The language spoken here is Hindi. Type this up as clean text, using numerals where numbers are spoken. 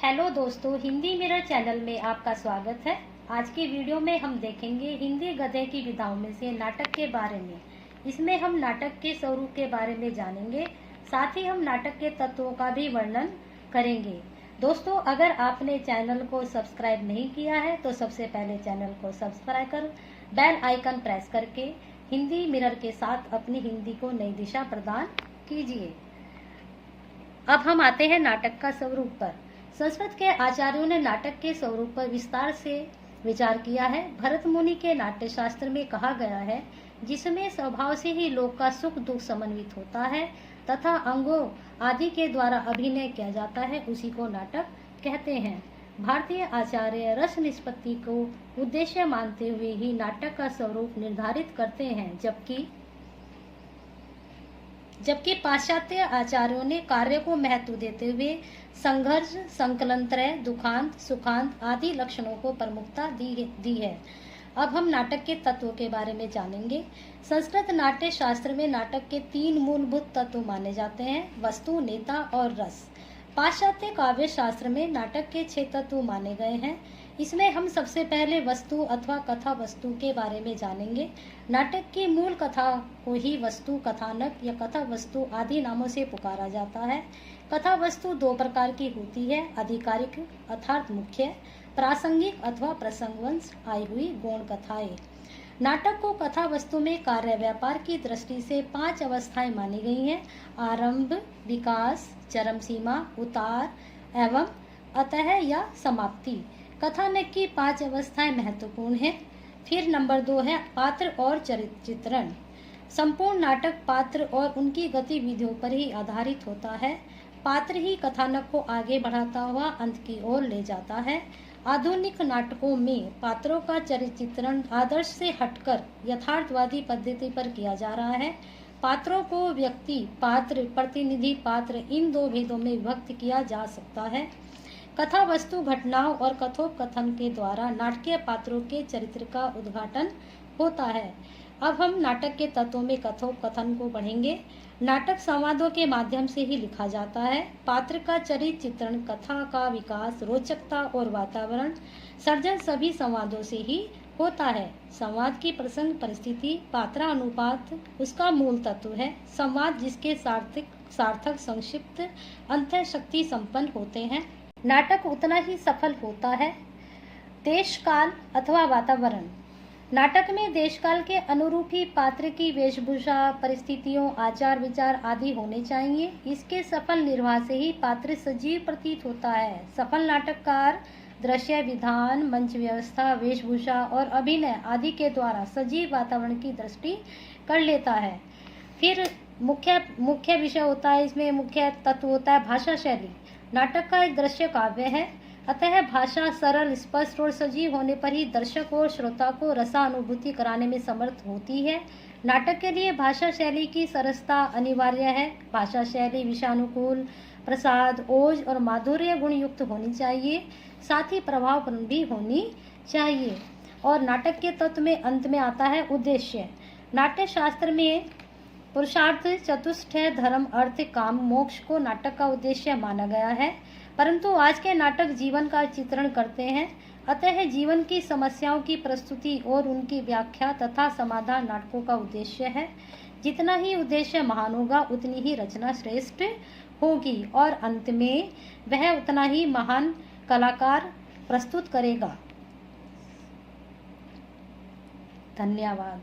हेलो दोस्तों, हिंदी मिरर चैनल में आपका स्वागत है। आज की वीडियो में हम देखेंगे हिंदी गद्य की विधाओं में से नाटक के बारे में। इसमें हम नाटक के स्वरूप के बारे में जानेंगे, साथ ही हम नाटक के तत्वों का भी वर्णन करेंगे। दोस्तों, अगर आपने चैनल को सब्सक्राइब नहीं किया है तो सबसे पहले चैनल को सब्सक्राइब कर बेल आइकन प्रेस करके हिंदी मिरर के साथ अपनी हिंदी को नई दिशा प्रदान कीजिए। अब हम आते हैं नाटक का स्वरूप पर। संस्कृत के आचार्यों ने नाटक के स्वरूप पर विस्तार से विचार किया है। भरत मुनि के नाट्य शास्त्र में कहा गया है, जिसमें स्वभाव से ही लोक का सुख दुख समन्वित होता है तथा अंगों आदि के द्वारा अभिनय किया जाता है, उसी को नाटक कहते हैं। भारतीय आचार्य रस निष्पत्ति को उद्देश्य मानते हुए ही नाटक का स्वरूप निर्धारित करते हैं, जबकि पाश्चात्य आचार्यों ने कार्य को महत्व देते हुए संघर्ष, संकलनत्रय, दुखांत, सुखांत आदि लक्षणों को प्रमुखता दी है। अब हम नाटक के तत्वों के बारे में जानेंगे। संस्कृत नाट्य शास्त्र में नाटक के 3 मूलभूत तत्व माने जाते हैं: वस्तु, नेता और रस। पाश्चात्य काव्य शास्त्र में नाटक के 6 तत्व माने गए हैं। इसमें हम सबसे पहले वस्तु अथवा कथा वस्तु के बारे में जानेंगे। नाटक की मूल कथा को ही वस्तु, कथानक या कथा वस्तु आदि नामों से पुकारा जाता है। कथा वस्तु 2 प्रकार की होती है: आधिकारिक अर्थात मुख्य, प्रासंगिक अथवा प्रसंगवश आई हुई गौण कथाएं। नाटक को कथा वस्तु में कार्य व्यापार की दृष्टि से 5 अवस्थाएं मानी गई हैं: आरंभ, विकास, चरम सीमा, उतार एवं अतः या समाप्ति। कथानक की 5 अवस्थाएं महत्वपूर्ण हैं। फिर नंबर 2 है पात्र और चित्रण। संपूर्ण नाटक पात्र और उनकी गतिविधियों पर ही आधारित होता है। पात्र ही कथानक को आगे बढ़ाता हुआ अंत की ओर ले जाता है। आधुनिक नाटकों में पात्रों का चरित्र चित्रण आदर्श से हटकर यथार्थवादी पद्धति पर किया जा रहा है। पात्रों को व्यक्ति पात्र, प्रतिनिधि पात्र, इन 2 भेदों में विभक्त किया जा सकता है। कथा वस्तु घटनाओं और कथोपकथन के द्वारा नाटकीय पात्रों के चरित्र का उद्घाटन होता है। अब हम नाटक के तत्वों में कथोपकथन को पढ़ेंगे। नाटक संवादों के माध्यम से ही लिखा जाता है। पात्र का चरित्र चित्रण, कथा का विकास, रोचकता और वातावरण सर्जन सभी संवादों से ही होता है। संवाद की प्रसंग परिस्थिति, पात्रानुपात उसका मूल तत्व है। संवाद जिसके सार्थक, संक्षिप्त, अंतःशक्ति संपन्न होते हैं, नाटक उतना ही सफल होता है। देश काल अथवा वातावरण। नाटक में देश काल के अनुरूप ही पात्र की वेशभूषा, परिस्थितियों, आचार विचार आदि होने चाहिए। इसके सफल निर्वाह से ही पात्र सजीव प्रतीत होता है। सफल नाटककार दृश्य विधान, मंच व्यवस्था, वेशभूषा और अभिनय आदि के द्वारा सजीव वातावरण की दृष्टि कर लेता है। फिर मुख्य विषय होता है, इसमें मुख्य तत्व होता है भाषा शैली। नाटक का एक दृश्य काव्य है, अतः भाषा सरल, स्पष्ट और सजीव होने पर ही दर्शक और श्रोता को रसानुभूति कराने में समर्थ होती है। नाटक के लिए भाषा शैली की सरसता अनिवार्य है। भाषा शैली विषयानुकूल, प्रसाद, ओज और माधुर्य गुण युक्त होनी चाहिए, साथ ही प्रभावपूर्ण भी होनी चाहिए। और नाटक के तत्व में अंत में आता है उद्देश्य। नाट्य शास्त्र में पुरुषार्थ, चतुष्टय, धर्म, अर्थ, काम, मोक्ष को नाटक का उद्देश्य माना गया है। परंतु आज के नाटक जीवन का चित्रण करते हैं, अतः जीवन की समस्याओं की प्रस्तुति और उनकी व्याख्या तथा समाधान नाटकों का उद्देश्य है। जितना ही उद्देश्य महान होगा, उतनी ही रचना श्रेष्ठ होगी और अंत में वह उतना ही महान कलाकार प्रस्तुत करेगा। धन्यवाद।